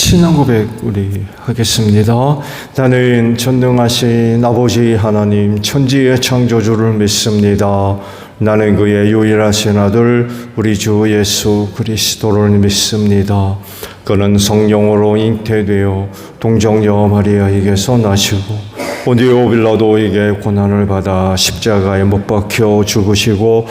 신앙 고백 우리 하겠습니다. 나는 전능하신 아버지 하나님 천지의 창조주를 믿습니다. 나는 그의 유일하신 아들 우리 주 예수 그리스도를 믿습니다. 그는 성령으로 잉태되어 동정녀 마리아에게서 나시고 본디오 빌라도에게 고난을 받아 십자가에 못 박혀 죽으시고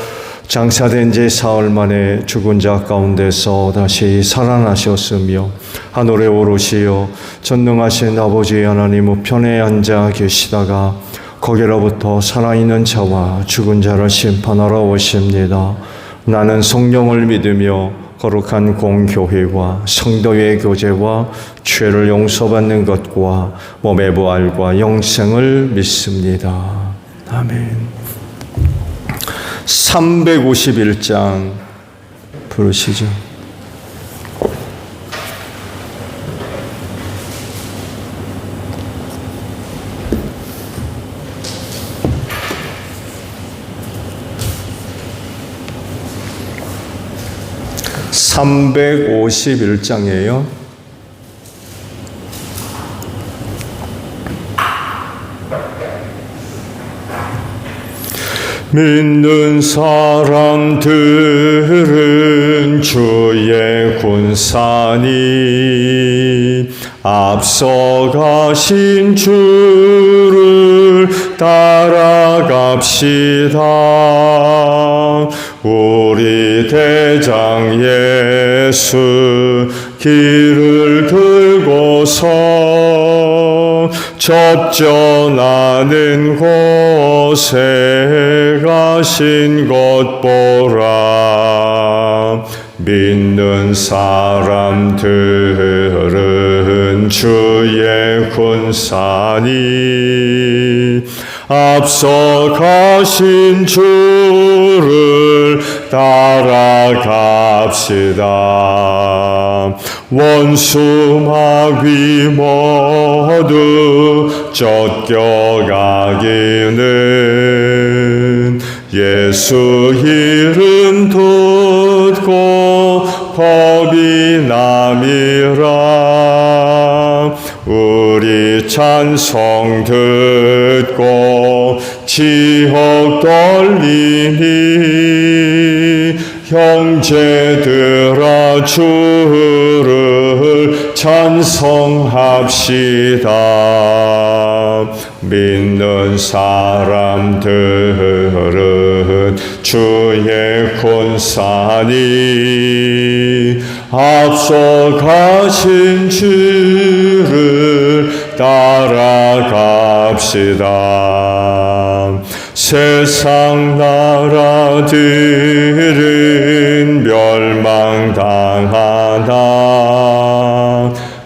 장사된 지 사흘 만에 죽은 자 가운데서 다시 살아나셨으며 하늘에 오르시어 전능하신 아버지 하나님 우편에 앉아 계시다가 거기로부터 살아있는 자와 죽은 자를 심판하러 오십니다. 나는 성령을 믿으며 거룩한 공교회와 성도의 교제와 죄를 용서받는 것과 몸의 부활과 영생을 믿습니다. 아멘. 351장 부르시죠. (351장이에요) 믿는 사람들은 주의 군사니 앞서가신 주를 따라갑시다. 우리 대장 예수 길을 들고서 접전하는 곳에 가신 것 보라. 믿는 사람들은 주의 군사니 앞서 가신 주를 따라갑시다. 원수 마귀 모두 쫓겨가기는 예수 이름 듣고 겁이 남이라. 우리 찬송 듣고 지옥 떨림이 형제들아 주를 찬송합시다. 믿는 사람들은 주의 군사니 앞서 가신 주를 따라갑시다. 세상 나라들은 멸망당하나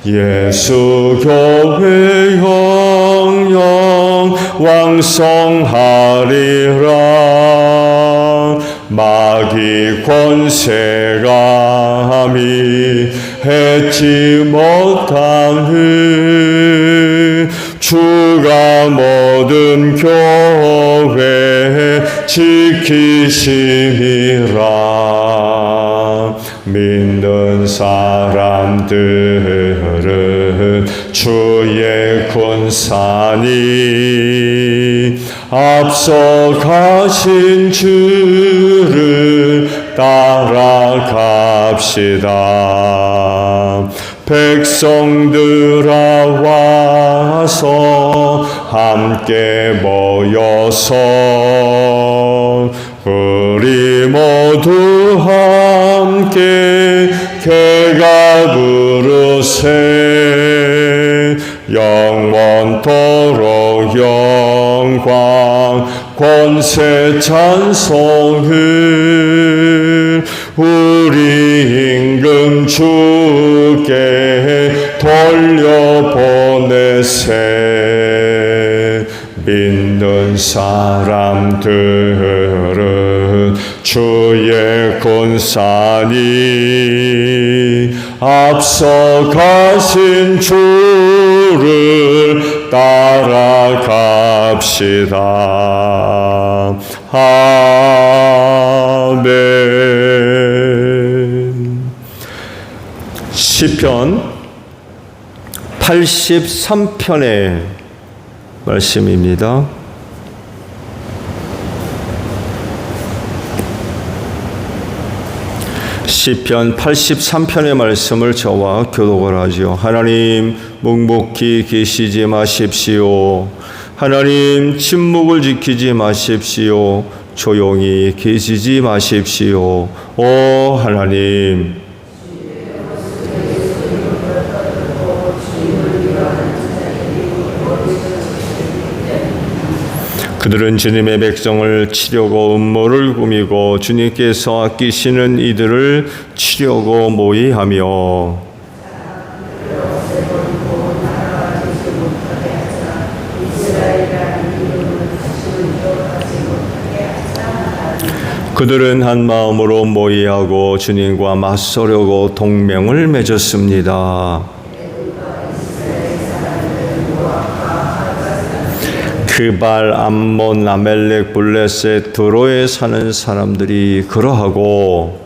예수 교회 영영 왕성하리라. 마귀 권세가 감히 해치 못하는 주가 모든 교회 지키심이라. 믿는 사람들은 주의 군사니 앞서 가신 주를 따라갑시다. 백성들아 와서 함께 모여서 우리 모두 함께 개가 부르세. 영원토록 영광 권세 찬송을 우리 임금 주께 돌려보내세. 믿는 사람들은 주의 군사니 앞서 가신 주를 따라갑시다. 아멘. 시편 83편의 말씀입니다. 시편 83편의 말씀을 저와 교독을 하죠. 하나님 묵묵히 계시지 마십시오. 하나님 침묵을 지키지 마십시오. 조용히 계시지 마십시오. 오 하나님, 그들은 주님의 백성을 치려고 음모를 꾸미고 주님께서 아끼시는 이들을 치려고 모의하며 그들은 한 마음으로 모의하고 주님과 맞서려고 동맹을 맺었습니다. 그발, 암몬, 아멜렉, 블레셋, 드로에 사는 사람들이 그러하고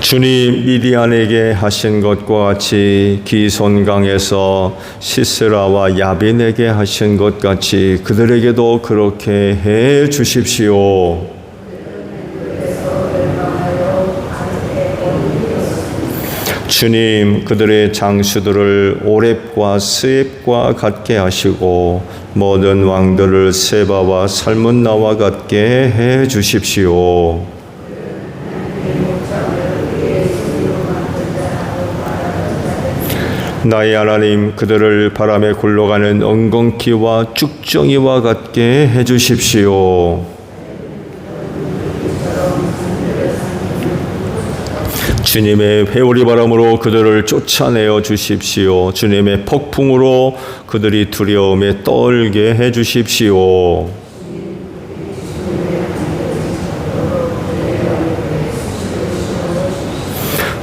주님 미디안에게 하신 것과 같이 기손강에서 시스라와 야빈에게 하신 것 같이 그들에게도 그렇게 해 주십시오. 주님 그들의 장수들을 오렙과 스앱과 같게 하시고 모든 왕들을 세바와 살문나와 같게 해 주십시오. 나의 하나님 그들을 바람에 굴러가는 엉겅퀴와 쭉정이와 같게 해 주십시오. 주님의 회오리 바람으로 그들을 쫓아내어 주십시오. 주님의 폭풍으로 그들이 두려움에 떨게 해 주십시오.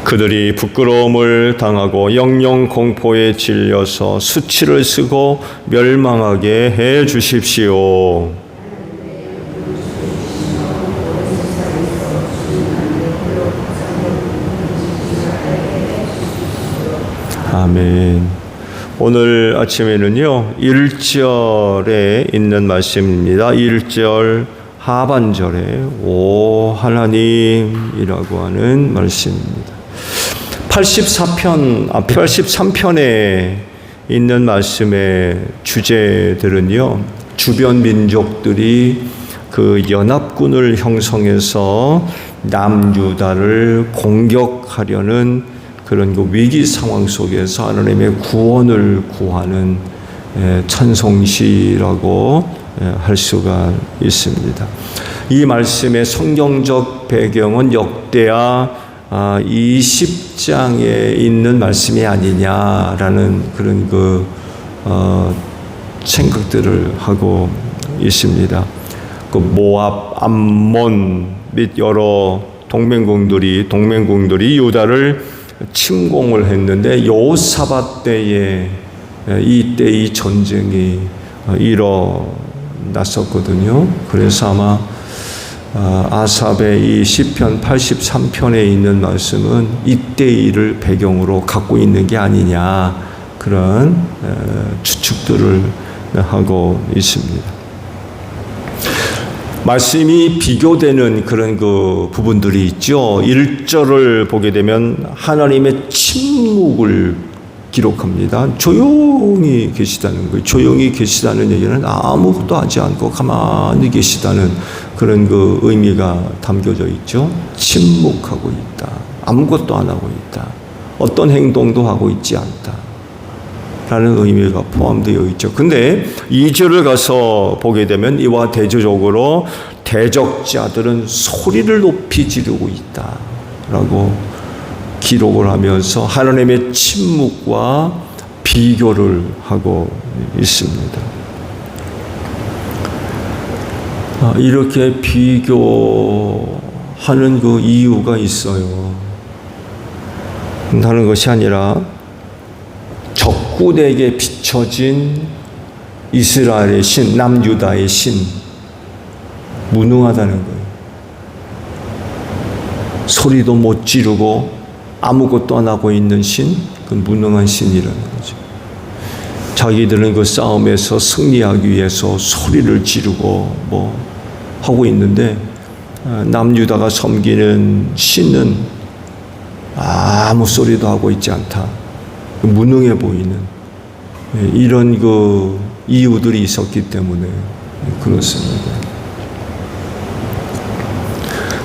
그들이 부끄러움을 당하고 영영 공포에 질려서 수치를 쓰고 멸망하게 해 주십시오. 아멘. 오늘 아침에는요 1절에 있는 말씀입니다. 1절 하반절에 오 하나님이라고 하는 말씀입니다. 83편에 있는 말씀의 주제들은요 주변 민족들이 그 연합군을 형성해서 남유다를 공격하려는 그런 그 위기 상황 속에서 하나님의 구원을 구하는 찬송시라고 할 수가 있습니다. 이 말씀의 성경적 배경은 역대하 20장에 있는 말씀이 아니냐라는 그런 그 생각들을 하고 있습니다. 그 모압, 암몬 및 여러 동맹국들이 유다를 침공을 했는데 여호사밧 때에 이때 이 전쟁이 일어났었거든요. 그래서 아마 아삽의 이 시편 83편에 있는 말씀은 이때 일을 배경으로 갖고 있는 게 아니냐 그런 추측들을 하고 있습니다. 말씀이 비교되는 그런 그 부분들이 있죠. 1절을 보게 되면 하나님의 침묵을 기록합니다. 조용히 계시다는 거예요. 조용히 계시다는 얘기는 아무것도 하지 않고 가만히 계시다는 그런 그 의미가 담겨져 있죠. 침묵하고 있다. 아무것도 안 하고 있다. 어떤 행동도 하고 있지 않다. 라는 의미가 포함되어 있죠. 근데 2절을 가서 보게 되면 이와 대조적으로 대적자들은 소리를 높이 지르고 있다. 라고 기록을 하면서 하나님의 침묵과 비교를 하고 있습니다. 이렇게 비교하는 그 이유가 있어요. 다른 것이 아니라 적군에게 비춰진 이스라엘의 신, 남유다의 신, 무능하다는 거예요. 소리도 못 지르고 아무것도 안 하고 있는 신, 그 무능한 신이라는 거죠. 자기들은 그 싸움에서 승리하기 위해서 소리를 지르고 뭐 하고 있는데 남유다가 섬기는 신은 아무 소리도 하고 있지 않다. 무능해 보이는 이런 그 이유들이 있었기 때문에 그렇습니다.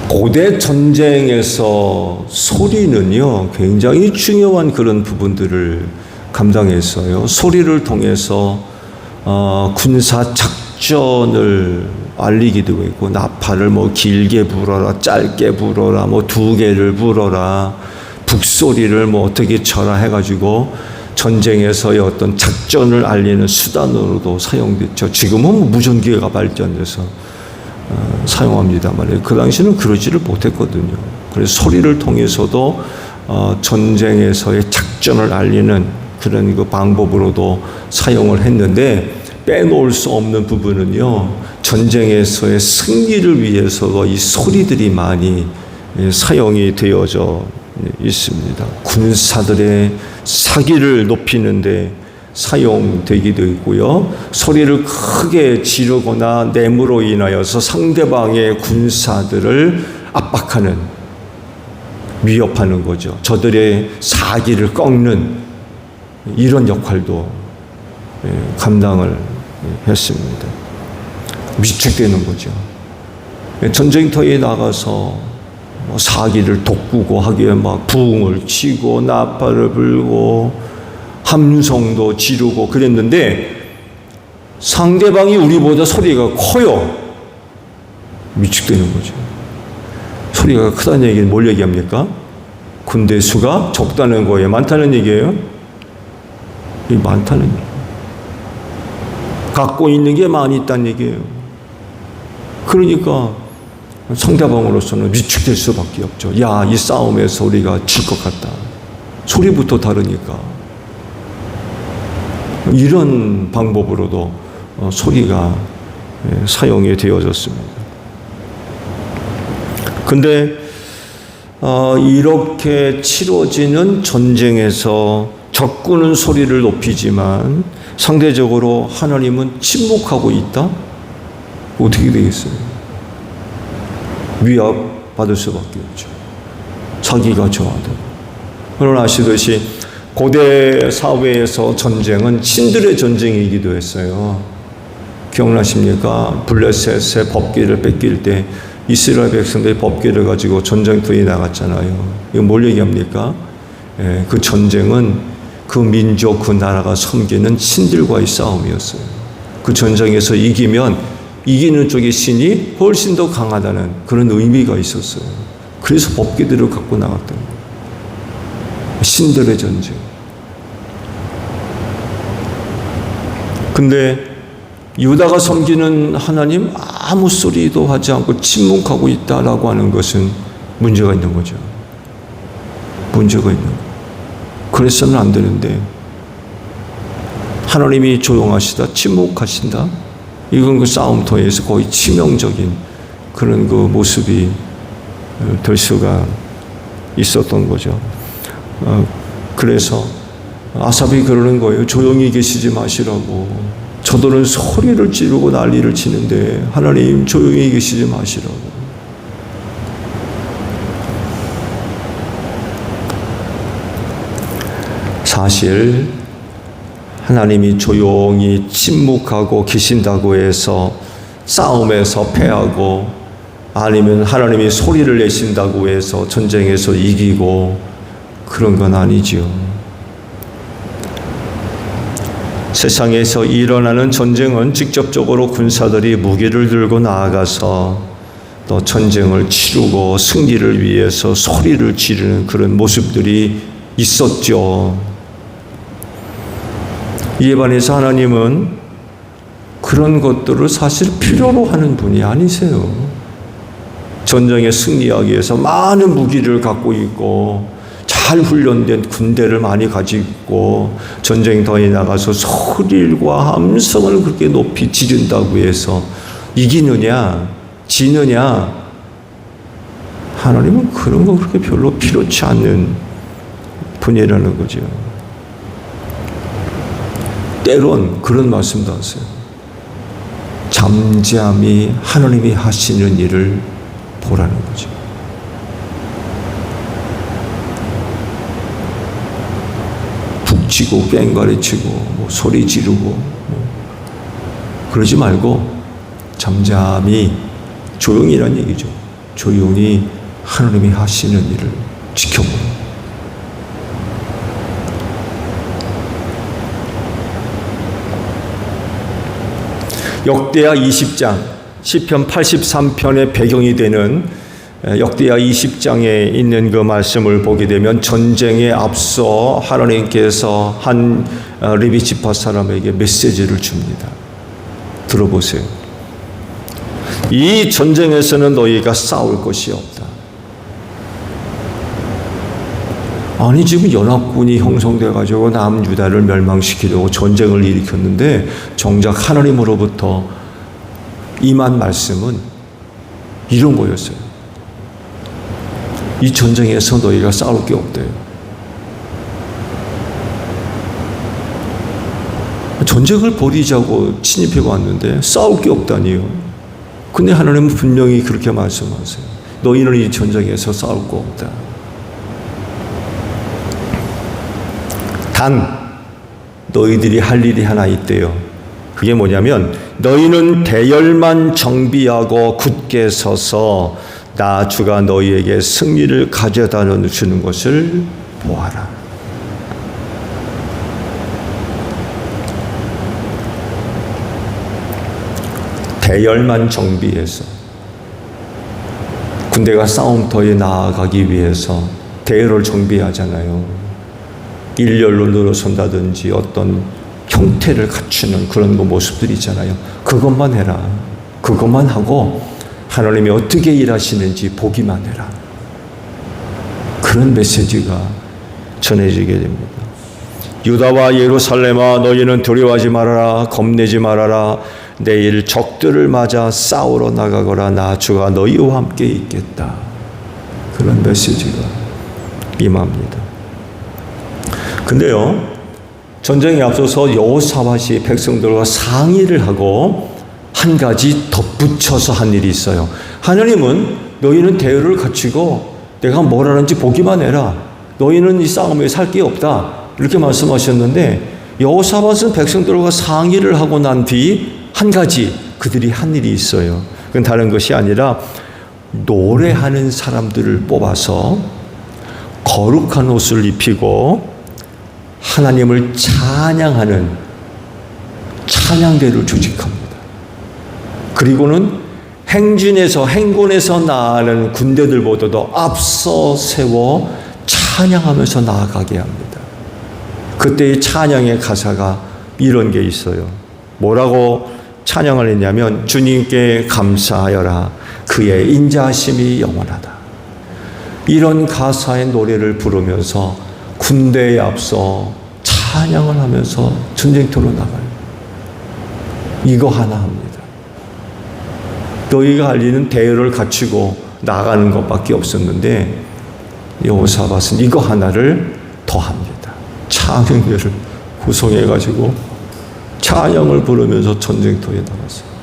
고대 전쟁에서 소리는요, 굉장히 중요한 그런 부분들을 감당했어요. 소리를 통해서 군사 작전을 알리기도 했고, 나팔을 뭐 길게 불어라, 짧게 불어라, 뭐 2개를 불어라, 북소리를 뭐 어떻게 쳐라 해가지고 전쟁에서의 어떤 작전을 알리는 수단으로도 사용됐죠. 지금은 무전기가 발전돼서 사용합니다 말이에요. 그 당시는 그러지를 못했거든요. 그래서 소리를 통해서도 전쟁에서의 작전을 알리는 그런 그 방법으로도 사용을 했는데, 빼놓을 수 없는 부분은요, 전쟁에서의 승리를 위해서도 이 소리들이 많이 사용이 되어져 있습니다. 군사들의 사기를 높이는데 사용되기도 있고요. 소리를 크게 지르거나 내므로 인하여서 상대방의 군사들을 압박하는, 위협하는 거죠. 저들의 사기를 꺾는 이런 역할도 감당을 했습니다. 위축되는 거죠. 전쟁터에 나가서 사기를 돋구고 하기에 막 부흥을 치고 나팔을 불고 함성도 지르고 그랬는데, 상대방이 우리보다 소리가 커요. 위축되는 거죠. 소리가 크다는 얘기는 뭘 얘기합니까? 군대 수가 적다는 거예요? 많다는 얘기예요? 많다는 얘기예요. 갖고 있는 게 많이 있다는 얘기예요. 그러니까 상대방으로서는 위축될 수밖에 없죠. 야, 이 싸움에서 우리가 질 것 같다. 소리부터 다르니까. 이런 방법으로도 소리가 사용이 되어졌습니다. 근데 이렇게 치러지는 전쟁에서 적군은 소리를 높이지만 상대적으로 하나님은 침묵하고 있다? 어떻게 되겠어요? 위협받을 수밖에 없죠. 자기가 저하되고. 여러분 아시듯이 고대 사회에서 전쟁은 신들의 전쟁이기도 했어요. 기억나십니까? 블레셋의 법궤를 뺏길 때 이스라엘 백성들이 법궤를 가지고 전쟁터에 나갔잖아요. 이거 뭘 얘기합니까? 그 전쟁은 그 민족, 그 나라가 섬기는 신들과의 싸움이었어요. 그 전쟁에서 이기면 이기는 쪽의 신이 훨씬 더 강하다는 그런 의미가 있었어요. 그래서 법궤들을 갖고 나갔던 거예요. 신들의 전쟁. 근데 유다가 섬기는 하나님 아무 소리도 하지 않고 침묵하고 있다라고 하는 것은 문제가 있는 거죠. 문제가 있는 거예요. 그래서는 안 되는데, 하나님이 조용하시다, 침묵하신다, 이건 그 싸움터에서 거의 치명적인 그런 그 모습이 될 수가 있었던 거죠. 그래서 아삽이 그러는 거예요. 조용히 계시지 마시라고. 저들은 소리를 지르고 난리를 치는데 하나님 조용히 계시지 마시라고. 사실 하나님이 조용히 침묵하고 계신다고 해서 싸움에서 패하고, 아니면 하나님이 소리를 내신다고 해서 전쟁에서 이기고 그런 건 아니죠. 세상에서 일어나는 전쟁은 직접적으로 군사들이 무기를 들고 나아가서 또 전쟁을 치르고 승리를 위해서 소리를 지르는 그런 모습들이 있었죠. 이에 반해서 하나님은 그런 것들을 사실 필요로 하는 분이 아니세요. 전쟁에 승리하기 위해서 많은 무기를 갖고 있고 잘 훈련된 군대를 많이 가지고 있고 전쟁터에 나가서 소리와 함성을 그렇게 높이 지른다고 해서 이기느냐 지느냐, 하나님은 그런 거 그렇게 별로 필요치 않는 분이라는 거죠. 때론 그런 말씀도 하세요. 잠잠히 하나님이 하시는 일을 보라는 거죠. 북치고 꽹과리치고 뭐 소리 지르고 그러지 말고 잠잠히 조용히란 얘기죠. 조용히 하나님이 하시는 일을 지켜보라. 역대하 20장, 시편 83편의 배경이 되는 역대하 20장에 있는 그 말씀을 보게 되면 전쟁에 앞서 하나님께서 한 레위 지파 사람에게 메시지를 줍니다. 들어보세요. 이 전쟁에서는 너희가 싸울 것이 없다. 아니 지금 연합군이 형성돼 가지고 남유다를 멸망시키려고 전쟁을 일으켰는데 정작 하나님으로부터 임한 말씀은 이런 거였어요. 이 전쟁에서 너희가 싸울 게 없대요. 전쟁을 벌이자고 침입해 왔는데 싸울 게 없다니요. 근데 하나님은 분명히 그렇게 말씀하세요. 너희는 이 전쟁에서 싸울 거 없다. 단 너희들이 할 일이 하나 있대요. 그게 뭐냐면 너희는 대열만 정비하고 굳게 서서 나 주가 너희에게 승리를 가져다 주는 것을 보아라. 대열만 정비해서 군대가 싸움터에 나아가기 위해서 대열을 정비하잖아요. 일렬로 늘어선다든지 어떤 형태를 갖추는 그런 모습들이 있잖아요. 그것만 해라. 그것만 하고 하나님이 어떻게 일하시는지 보기만 해라. 그런 메시지가 전해지게 됩니다. 유다와 예루살렘아 너희는 두려워하지 말아라. 겁내지 말아라. 내일 적들을 맞아 싸우러 나가거라. 나 주가 너희와 함께 있겠다. 그런 메시지가 임합니다. 근데요, 전쟁에 앞서서 여호사밧이 백성들과 상의를 하고 한 가지 덧붙여서 한 일이 있어요. 하나님은 너희는 대열을 갖추고 내가 뭘 하는지 보기만 해라. 너희는 이 싸움에 살 게 없다. 이렇게 말씀하셨는데 여호사밧은 백성들과 상의를 하고 난 뒤 한 가지 그들이 한 일이 있어요. 그건 다른 것이 아니라 노래하는 사람들을 뽑아서 거룩한 옷을 입히고 하나님을 찬양하는 찬양대를 조직합니다. 그리고는 행군에서 나아가는 군대들보다도 앞서 세워 찬양하면서 나아가게 합니다. 그때의 찬양의 가사가 이런 게 있어요. 뭐라고 찬양을 했냐면 주님께 감사하여라. 그의 인자하심이 영원하다. 이런 가사의 노래를 부르면서 군대에 앞서 찬양을 하면서 전쟁터로 나가요. 이거 하나 합니다. 너희가 할 일은 대열을 갖추고 나가는 것밖에 없었는데 여호사밧은 이거 하나를 더 합니다. 찬양대를 구성해가지고 찬양을 부르면서 전쟁터에 나갔어요.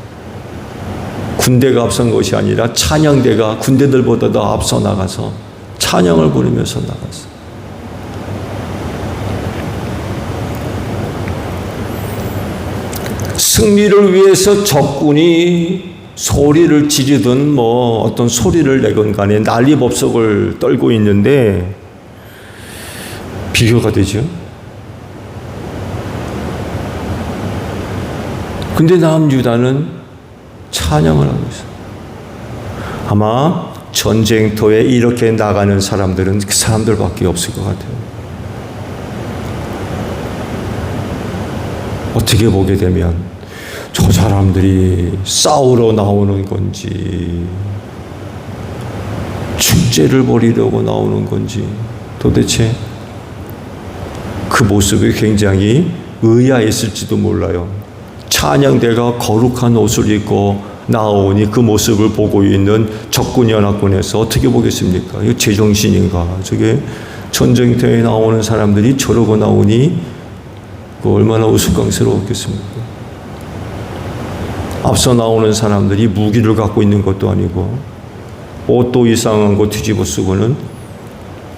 군대가 앞선 것이 아니라 찬양대가 군대들보다 더 앞서 나가서 찬양을 부르면서 나갔어요. 승리를 위해서 적군이 소리를 지르든 어떤 소리를 내건 간에 난리법석을 떨고 있는데 비교가 되죠. 근데 남유다는 찬양을 하고 있어요. 아마 전쟁터에 이렇게 나가는 사람들은 그 사람들밖에 없을 것 같아요. 어떻게 보게 되면 저 사람들이 싸우러 나오는 건지 축제를 벌이려고 나오는 건지 도대체 그 모습이 굉장히 의아했을지도 몰라요. 찬양대가 거룩한 옷을 입고 나오니 그 모습을 보고 있는 적군연합군에서 어떻게 보겠습니까? 이거 제정신인가? 저게 전쟁터에 나오는 사람들이 저러고 나오니 그 얼마나 우스꽝스러웠겠습니까? 앞서 나오는 사람들이 무기를 갖고 있는 것도 아니고 옷도 이상한 거 뒤집어 쓰고는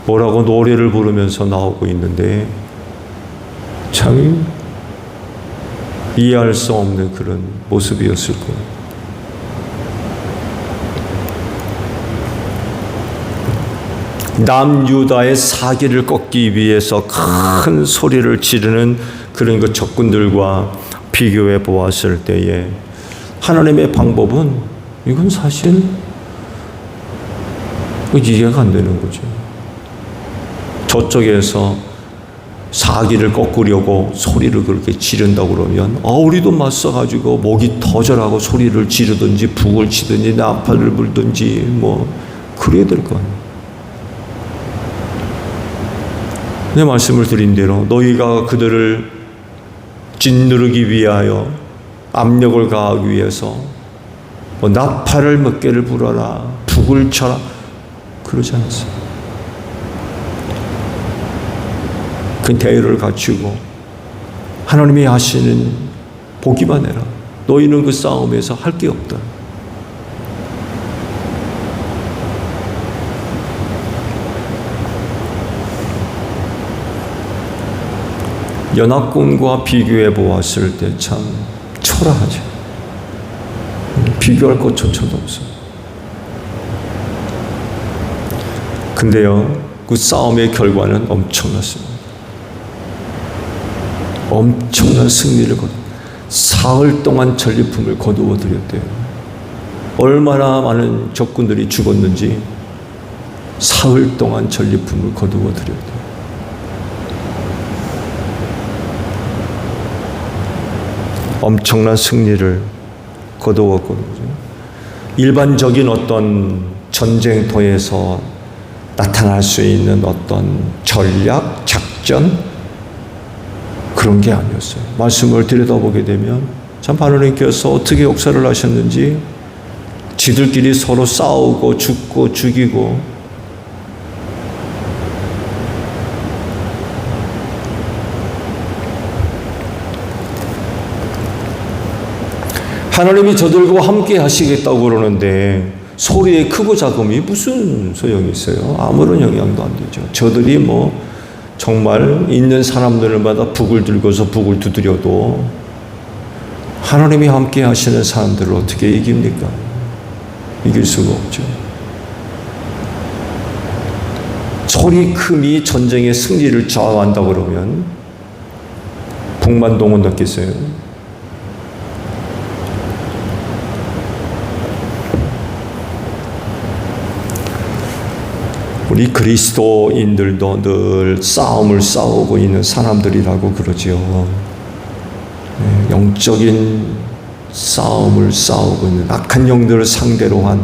뭐라고 노래를 부르면서 나오고 있는데 참 이해할 수 없는 그런 모습이었을 거예요. 남유다의 사기를 꺾기 위해서 큰 소리를 지르는 그런 그 적군들과 비교해 보았을 때에 하나님의 방법은 이건 사실 이해가 안 되는 거죠. 저쪽에서 사기를 꺾으려고 소리를 그렇게 지른다고 그러면 우리도 맞서가지고 목이 터져라고 소리를 지르든지 북을 치든지 나팔을 불든지 뭐 그래야 될 거 아니에요. 내 말씀을 드린 대로 너희가 그들을 짓누르기 위하여 압력을 가하기 위해서 뭐 나팔을 몇 개를 불어라 북을 쳐라 그러지 않았어요. 그 대열을 갖추고 하나님이 하시는 보기만 해라. 너희는 그 싸움에서 할 게 없다. 연합군과 비교해 보았을 때 참 초라하죠. 비교할 것조차도 없어요. 근데요, 그 싸움의 결과는 엄청났습니다. 엄청난 승리를 사흘 동안 전리품을 거두어 드렸대요. 얼마나 많은 적군들이 죽었는지 사흘 동안 전리품을 거두어 드렸대요. 엄청난 승리를 거두었거든요. 일반적인 어떤 전쟁터에서 나타날 수 있는 어떤 전략, 작전 그런 게 아니었어요. 말씀을 들여다보게 되면 참 하나님께서 어떻게 역사를 하셨는지 지들끼리 서로 싸우고 죽고 죽이고 하나님이 저들과 함께 하시겠다고 그러는데 소리의 크고 작음이 무슨 소용이 있어요? 아무런 영향도 안 되죠. 저들이 뭐 정말 있는 사람들마다 북을 들고서 북을 두드려도 하나님이 함께 하시는 사람들을 어떻게 이깁니까? 이길 수가 없죠. 소리 큼이 전쟁의 승리를 좌우한다 그러면 북만동은 넣겠어요? 우리 그리스도인들도 늘 싸움을 싸우고 있는 사람들이라고 그러죠. 영적인 싸움을 싸우고 있는 악한 영들을 상대로 한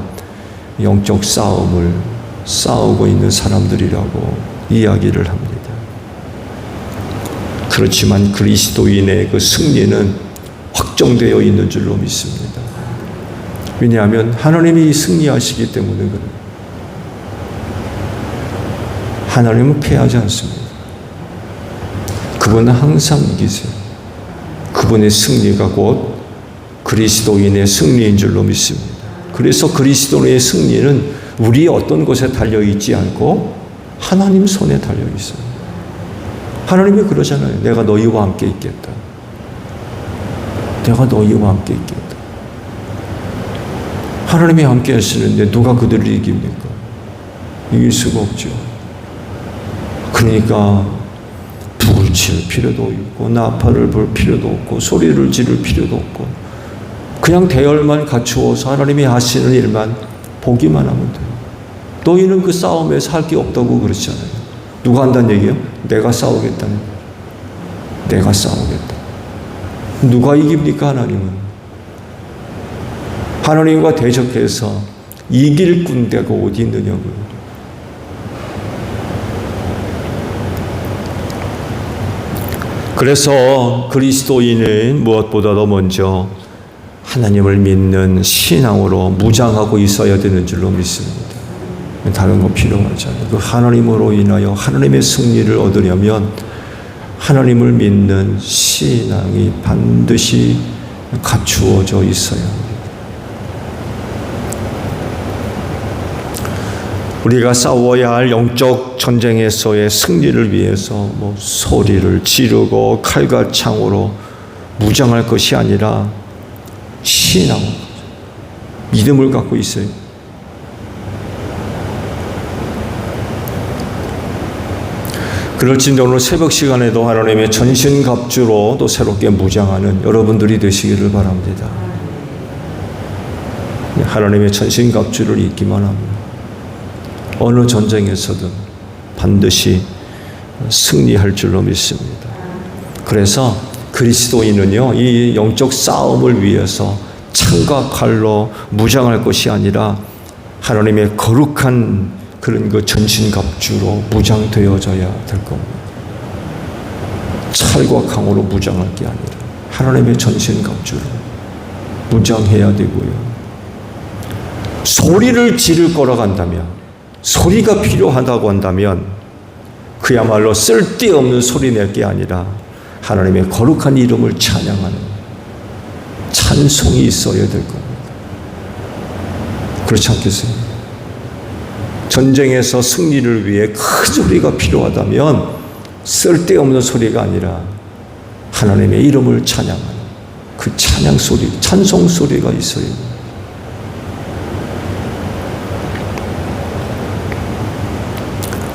영적 싸움을 싸우고 있는 사람들이라고 이야기를 합니다. 그렇지만 그리스도인의 그 승리는 확정되어 있는 줄로 믿습니다. 왜냐하면 하나님이 승리하시기 때문에 그래요. 하나님은 패하지 않습니다. 그분은 항상 이기세요. 그분의 승리가 곧 그리스도인의 승리인 줄로 믿습니다. 그래서 그리스도인의 승리는 우리 어떤 곳에 달려있지 않고 하나님 손에 달려있어요. 하나님이 그러잖아요. 내가 너희와 함께 있겠다. 내가 너희와 함께 있겠다. 하나님이 함께 하시는데 누가 그들을 이깁니까? 이길 수가 없죠. 그러니까 북을 칠 필요도 있고 나팔을 불 필요도 없고 소리를 지를 필요도 없고 그냥 대열만 갖추어서 하나님이 하시는 일만 보기만 하면 돼요. 너희는 그 싸움에서 할 게 없다고 그러잖아요. 누가 한다는 얘기예요? 내가 싸우겠다는 거예요. 내가 싸우겠다. 누가 이깁니까? 하나님은. 하나님과 대적해서 이길 군대가 어디 있느냐고요. 그래서 그리스도인은 무엇보다도 먼저 하나님을 믿는 신앙으로 무장하고 있어야 되는 줄로 믿습니다. 다른 거 필요하지 않아요. 그 하나님으로 인하여 하나님의 승리를 얻으려면 하나님을 믿는 신앙이 반드시 갖추어져 있어야 합니다. 우리가 싸워야 할 영적 전쟁에서의 승리를 위해서 소리를 지르고 칼과 창으로 무장할 것이 아니라 신앙, 믿음을 갖고 있어요. 그럴진데 오늘 새벽 시간에도 하나님의 전신갑주로 또 새롭게 무장하는 여러분들이 되시기를 바랍니다. 하나님의 전신갑주를 입기만 합니다. 어느 전쟁에서든 반드시 승리할 줄로 믿습니다. 그래서 그리스도인은요, 이 영적 싸움을 위해서 창과 칼로 무장할 것이 아니라 하나님의 거룩한 그런 그 전신갑주로 무장되어져야 될 겁니다. 칼과 강으로 무장할 게 아니라 하나님의 전신갑주로 무장해야 되고요. 소리를 지를 거라고 한다면, 소리가 필요하다고 한다면 그야말로 쓸데없는 소리 낼 게 아니라 하나님의 거룩한 이름을 찬양하는 찬송이 있어야 될 겁니다. 그렇지 않겠어요? 전쟁에서 승리를 위해 큰 소리가 필요하다면 쓸데없는 소리가 아니라 하나님의 이름을 찬양하는 그 찬양 소리, 찬송 소리가 있어야 됩니다.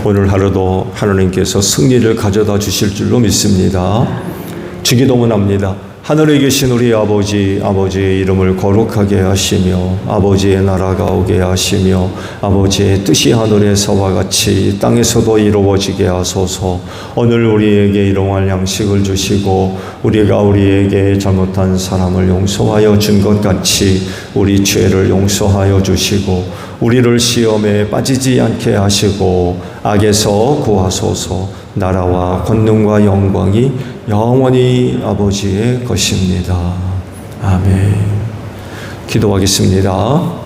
오늘 하루도 하나님께서 승리를 가져다 주실 줄로 믿습니다. 주기도문합니다. 하늘에 계신 우리 아버지, 아버지의 이름을 거룩하게 하시며 아버지의 나라가 오게 하시며 아버지의 뜻이 하늘에서와 같이 땅에서도 이루어지게 하소서. 오늘 우리에게 일용할 양식을 주시고 우리가 우리에게 잘못한 사람을 용서하여 준 것 같이 우리 죄를 용서하여 주시고 우리를 시험에 빠지지 않게 하시고 악에서 구하소서. 나라와 권능과 영광이 영원히 아버지의 것입니다. 아멘. 기도하겠습니다.